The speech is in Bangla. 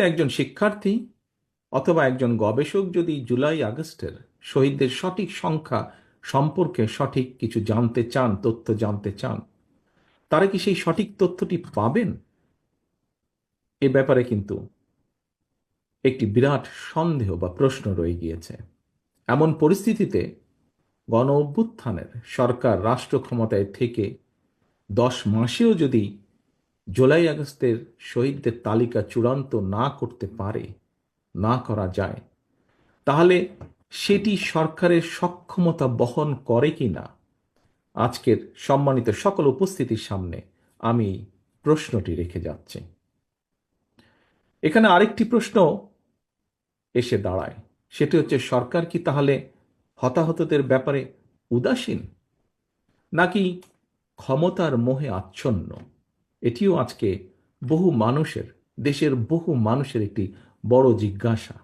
একজন শিক্ষার্থী অথবা একজন গবেষক যদি জুলাই আগস্টের শহীদদের সঠিক সংখ্যা সম্পর্কে সঠিক কিছু জানতে চান, তথ্য জানতে চান, তারা কি সেই সঠিক তথ্যটি পাবেন? এ ব্যাপারে কিন্তু একটি বিরাট সন্দেহ বা প্রশ্ন রয়ে গিয়েছে। এমন পরিস্থিতিতে গণ অভ্যুত্থানের সরকার রাষ্ট্র ক্ষমতায় থেকে 10 মাসেও যদি জুলাই আগস্টের শহীদদের তালিকা চূড়ান্ত না করতে পারে, না করা যায়, তাহলে সেটি সরকারের সক্ষমতা বহন করে কিনা, আজকের সম্মানিত সকল উপস্থিতির সামনে আমি প্রশ্নটি রেখে যাচ্ছি। এখানে আরেকটি প্রশ্ন এসে দাঁড়ায়, সেটি হচ্ছে সরকার কি তাহলে হতাহতদের ব্যাপারে উদাসীন, নাকি ক্ষমতার মোহে আচ্ছন্ন? এটিও আজকে বহু মানুষের, দেশের বহু মানুষের একটি বড় জিজ্ঞাসা।